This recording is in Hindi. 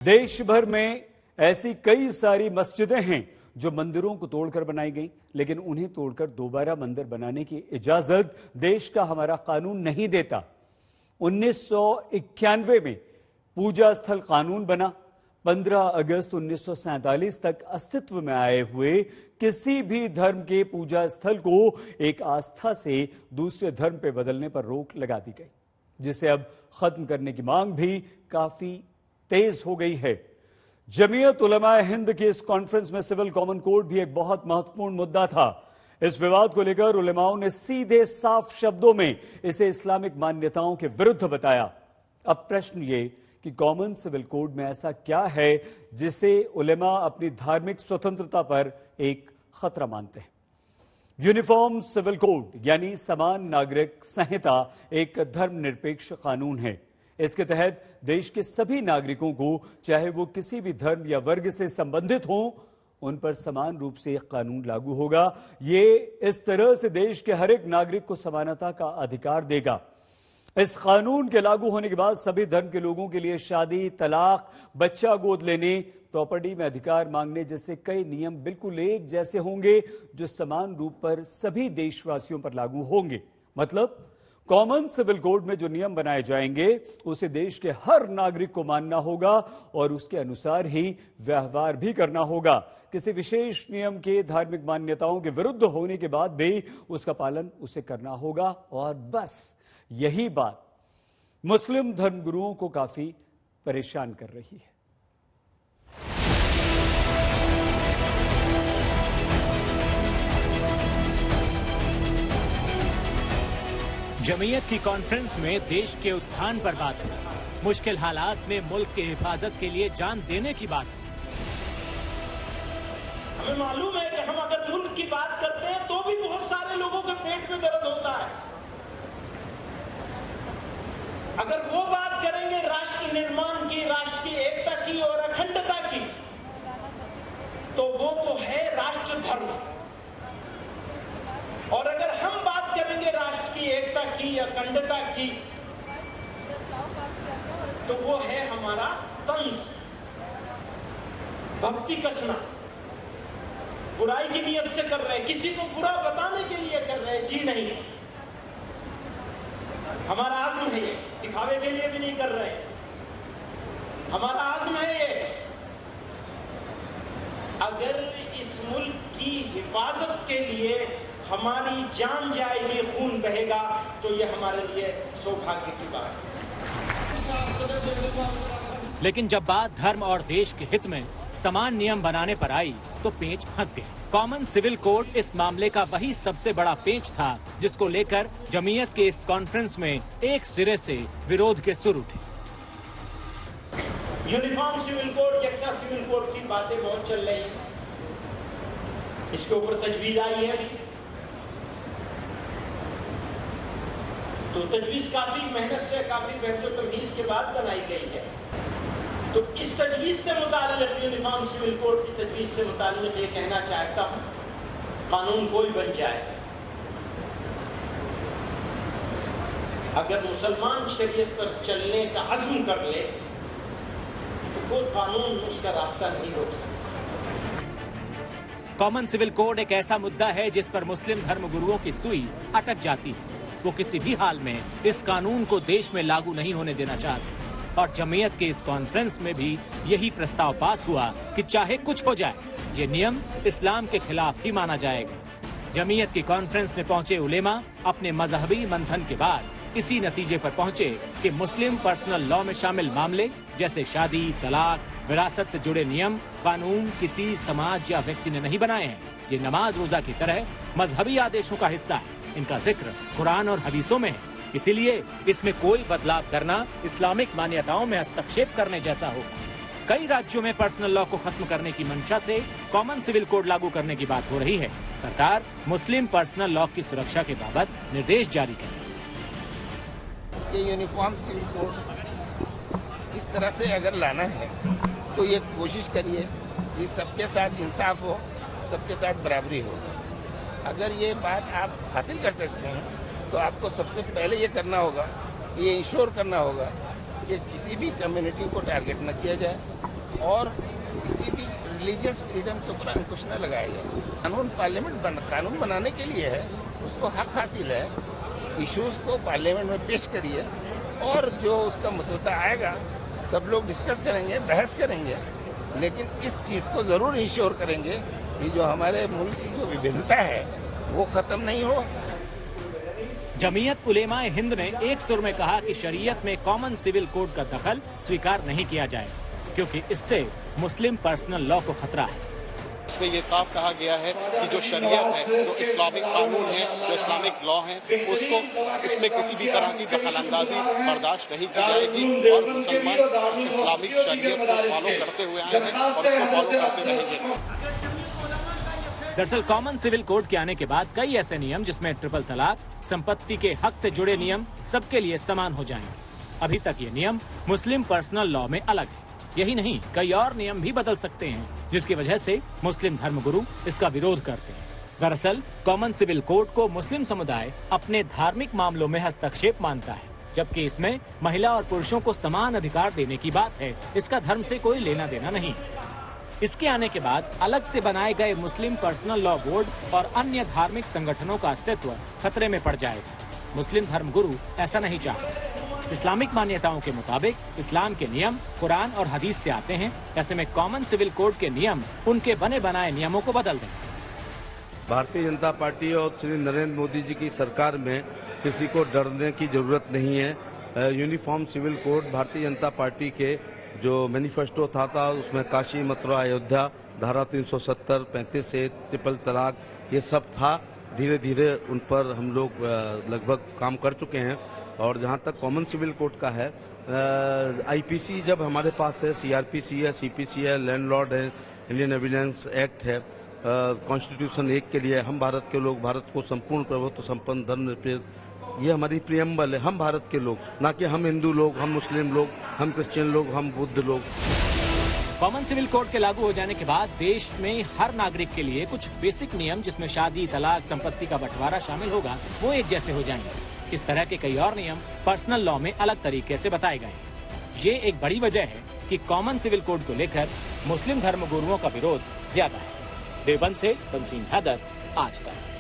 देश भर में ऐसी कई सारी मस्जिदें हैं जो मंदिरों को तोड़कर बनाई गई, लेकिन उन्हें तोड़कर दोबारा मंदिर बनाने की इजाजत देश का हमारा कानून नहीं देता। 1991 में पूजा स्थल कानून बना। 15 अगस्त 1947 तक अस्तित्व में आए हुए किसी भी धर्म के पूजा स्थल को एक आस्था से दूसरे धर्म पे बदलने पर रोक लगा दी गई, जिसे अब खत्म करने की मांग भी काफी तेज हो गई है। जमीयत उलमाए हिंद की इस कॉन्फ्रेंस में सिविल कॉमन कोड भी एक बहुत महत्वपूर्ण मुद्दा था। इस विवाद को लेकर उलमाओं ने सीधे साफ शब्दों में इसे इस्लामिक मान्यताओं के विरुद्ध बताया। अब प्रश्न ये कि कॉमन सिविल कोड में ऐसा क्या है जिसे उलमा अपनी धार्मिक स्वतंत्रता पर एक खतरा मानते हैं। यूनिफॉर्म सिविल कोड यानी समान नागरिक संहिता एक धर्मनिरपेक्ष कानून है। इसके तहत देश के सभी नागरिकों को, चाहे वो किसी भी धर्म या वर्ग से संबंधित हों, उन पर समान रूप से एक कानून लागू होगा। ये इस तरह से देश के हर एक नागरिक को समानता का अधिकार देगा। इस कानून के लागू होने के बाद सभी धर्म के लोगों के लिए शादी, तलाक, बच्चा गोद लेने, प्रॉपर्टी में अधिकार मांगने जैसे कई नियम बिल्कुल एक जैसे होंगे, जो समान रूप पर सभी देशवासियों पर लागू होंगे। मतलब कॉमन सिविल कोड में जो नियम बनाए जाएंगे उसे देश के हर नागरिक को मानना होगा और उसके अनुसार ही व्यवहार भी करना होगा। किसी विशेष नियम के धार्मिक मान्यताओं के विरुद्ध होने के बाद भी उसका पालन उसे करना होगा। और बस यही बात मुस्लिम धर्मगुरुओं को काफी परेशान कर रही है। जमीयत की कॉन्फ्रेंस में देश के उत्थान पर बात हुई। मुश्किल हालात में मुल्क की हिफाजत के लिए जान देने की बात हुई। हमें मालूम है कि हम अगर मुल्क की बात करते हैं तो भी बहुत सारे लोगों के पेट में दर्द होता है। अगर वो बात करेंगे राष्ट्र निर्माण की, राष्ट्र की एकता की और अखंडता की, तो वो तो है राष्ट्र धर्म। और अगर हम बात करेंगे राष्ट्र की एकता की, अखंडता की, तो वो है हमारा तंज, भक्ति कसना। बुराई की नियत से कर रहे हैं, किसी को बुरा बताने के लिए कर रहे हैं, जी नहीं। हमारा आज़्म है ये, दिखावे के लिए भी नहीं कर रहे। हमारा आज़्म है ये। अगर इस मुल्क की हिफाजत के लिए हमारी जान जाएगी, खून बहेगा, तो ये हमारे लिए सौभाग्य की बात है। लेकिन जब बात धर्म और देश के हित में समान नियम बनाने पर आई तो पेंच फंस गए। कॉमन सिविल कोड इस मामले का वही सबसे बड़ा पेंच था जिसको लेकर जमीयत के इस कॉन्फ्रेंस में एक सिरे से विरोध के सुर उठे। यूनिफॉर्म सिविल कोड, यकसा सिविल कोड की बातें बहुत चल रही हैं। इसके ऊपर तजवीज आई है अभी, तो तजवीज काफी मेहनत से, काफी बहस व तमीज के बाद बनाई गई है। तो इस तजवीज से मुताल्लिक, यूनिफॉर्म सिविल कोड की तजवीज से मुताल्लिक ये कहना चाहता हूं, कानून कोई बन जाए, अगर मुसलमान शरीयत पर चलने का अज़्म कर ले तो कोई कानून उसका रास्ता नहीं रोक सकता। कॉमन सिविल कोड एक ऐसा मुद्दा है जिस पर मुस्लिम धर्मगुरुओं की सुई अटक जाती है। वो किसी भी हाल में इस कानून को देश में लागू नहीं होने देना चाहते और जमीयत के इस कॉन्फ्रेंस में भी यही प्रस्ताव पास हुआ कि चाहे कुछ हो जाए, ये नियम इस्लाम के खिलाफ ही माना जाएगा। जमीयत की कॉन्फ्रेंस में पहुंचे उलेमा अपने मजहबी मंथन के बाद इसी नतीजे पर पहुंचे कि मुस्लिम पर्सनल लॉ में शामिल मामले जैसे शादी, तलाक, विरासत से जुड़े नियम कानून किसी समाज या व्यक्ति ने नहीं बनाए हैं। ये नमाज रोजा की तरह मजहबी आदेशों का हिस्सा है। इनका जिक्र कुरान और हदीसों में है। इसीलिए इसमें कोई बदलाव करना इस्लामिक मान्यताओं में हस्तक्षेप करने जैसा होगा। कई राज्यों में पर्सनल लॉ को खत्म करने की मंशा से कॉमन सिविल कोड लागू करने की बात हो रही है। सरकार मुस्लिम पर्सनल लॉ की सुरक्षा के बाबत निर्देश जारी करे। ये यूनिफॉर्म सिविल कोड इस तरह से अगर लाना है तो ये कोशिश करिए कि सबके साथ इंसाफ हो, सबके साथ बराबरी हो। अगर ये बात आप हासिल कर सकते हैं तो आपको सबसे पहले ये करना होगा, ये इंश्योर करना होगा कि किसी भी कम्युनिटी को टारगेट न किया जाए, और किसी भी रिलीजियस फ्रीडम के ऊपर अंकुश न लगाया जाए। कानून बनाने के लिए है, उसको हक हासिल है, इश्यूज को पार्लियामेंट में पेश करिए और जो उसका मसौदा आएगा सब लोग डिस्कस करेंगे, बहस करेंगे, लेकिन इस चीज को जरूर इंश्योर करेंगे कि जो हमारे मुल्क की जो विभिन्नता है वो खत्म नहीं हो। जमीयत उलेमा हिंद ने एक सुर में कहा कि शरीयत में कॉमन सिविल कोड का दखल स्वीकार नहीं किया जाए, क्योंकि इससे मुस्लिम पर्सनल लॉ को खतरा है। इसमें ये साफ कहा गया है कि जो शरीयत है, जो इस्लामिक कानून है, जो इस्लामिक लॉ है, उसको उसमें किसी भी तरह की दखलंदाजी बर्दाश्त नहीं की जाएगी और मुसलमान इस्लामिक शरीयत को फॉलो करते हुए आए हैं और उसको फॉलो करते रहेंगे। दरअसल कॉमन सिविल कोड के आने के बाद कई ऐसे नियम जिसमें ट्रिपल तलाक, संपत्ति के हक से जुड़े नियम सबके लिए समान हो जाएंगे। अभी तक ये नियम मुस्लिम पर्सनल लॉ में अलग है। यही नहीं, कई और नियम भी बदल सकते हैं, जिसकी वजह से मुस्लिम धर्मगुरु इसका विरोध करते हैं। दरअसल कॉमन सिविल कोड को मुस्लिम समुदाय अपने धार्मिक मामलों में हस्तक्षेप मानता है, जबकि इसमें महिला और पुरुषों को समान अधिकार देने की बात है। इसका धर्म से कोई लेना देना नहीं। इसके आने के बाद अलग से बनाए गए मुस्लिम पर्सनल लॉ बोर्ड और अन्य धार्मिक संगठनों का अस्तित्व खतरे में पड़ जाएगा। मुस्लिम धर्मगुरु ऐसा नहीं चाहते। इस्लामिक मान्यताओं के मुताबिक इस्लाम के नियम कुरान और हदीस से आते हैं। ऐसे में कॉमन सिविल कोड के नियम उनके बने बनाए नियमों को बदल दें। भारतीय जनता पार्टी और श्री नरेंद्र मोदी जी की सरकार में किसी को डरने की जरूरत नहीं है। Uniform civil code Bharatiya Janata party के जो मैनिफेस्टो था उसमें काशी, मथुरा, अयोध्या, धारा 370, 35 से ट्रिपल तलाक, ये सब था। धीरे धीरे उन पर हम लोग लगभग काम कर चुके हैं। और जहाँ तक कॉमन सिविल कोड का है, आईपीसी जब हमारे पास है, सीआरपीसी है, सीपीसी है, लैंडलॉर्ड है, इंडियन एविडेंस एक्ट है, कॉन्स्टिट्यूशन 1 के लिए हम भारत के लोग, भारत को संपूर्ण प्रभुत्व संपन्न धर्मनिरपेक्ष, ये हमारी प्रियम्बल है। हम भारत के लोग, ना कि हम हिंदू लोग, हम मुस्लिम लोग, हम क्रिश्चियन लोग, हम बुद्ध लोग। कॉमन सिविल कोड के लागू हो जाने के बाद देश में हर नागरिक के लिए कुछ बेसिक नियम, जिसमें शादी, तलाक, संपत्ति का बंटवारा शामिल होगा, वो एक जैसे हो जाएंगे। इस तरह के कई और नियम पर्सनल लॉ में अलग तरीके से बताए गए। ये एक बड़ी वजह है कि कॉमन सिविल कोड को लेकर मुस्लिम धर्मगुरुओं का विरोध ज्यादा है। देवबंद से तंसीम हैदर, आज तक।